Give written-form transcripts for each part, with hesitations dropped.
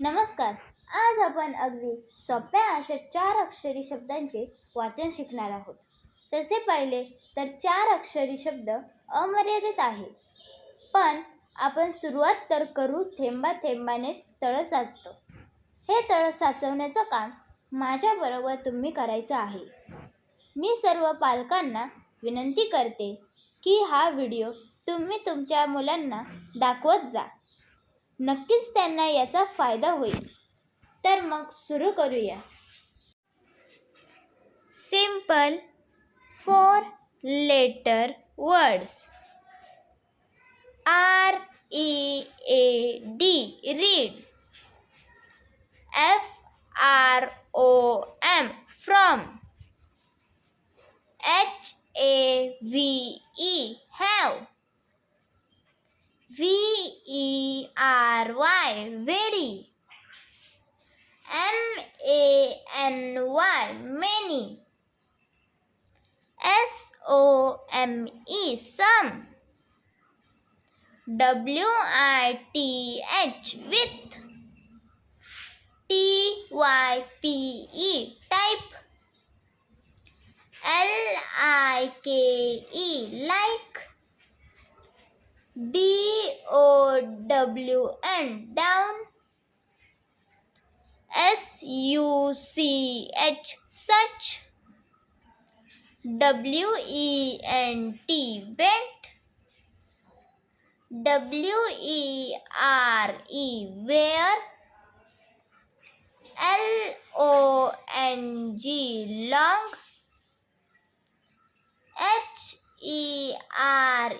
नमस्कार. आज आपण अगदी सोप्या अशा 4 अक्षरी शब्दांचे वाचन शिकणार आहोत. तसे पाहिले तर 4 अक्षरी शब्द अमर्यादित आहेत. पण आपण सुरुवात तर करू थेंबाथेंबानेच तळ साचतं. हे तळ साचवण्याचं काम माझ्याबरोबर तुम्ही करायचं आहे. मी सर्व पालकांना विनंती करते की हा व्हिडिओ तुम्ही तुमच्या मुलांना दाखवत जा. नक्कीच त्यांना याचा फायदा होईल. तर मग सुरू करूया. Simple 4 letter words. READ read. FROM from. HAVE have. VERY very. MANY many. SOME some. WITH with. TYPE type. LIKE like. DOWN down. SUCH such. WENT went. WERE where. LONG long. HERE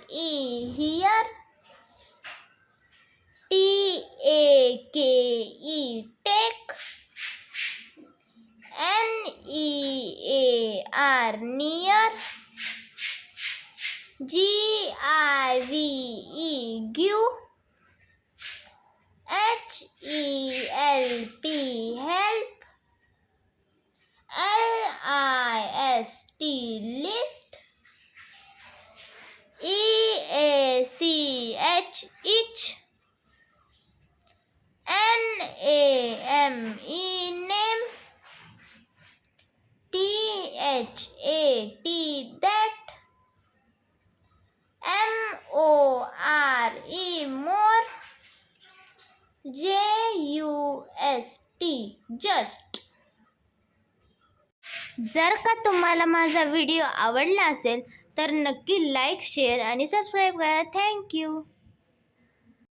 here. TAKE take. NEAR near. GIVE give. HELP help. LIST list. EACH each. NAME name. THAT that. MORE more. JUST just. जर का तुम्हाला माझा video आवडला असेल तर नक्की like, share आणि subscribe करा. थँक्यू.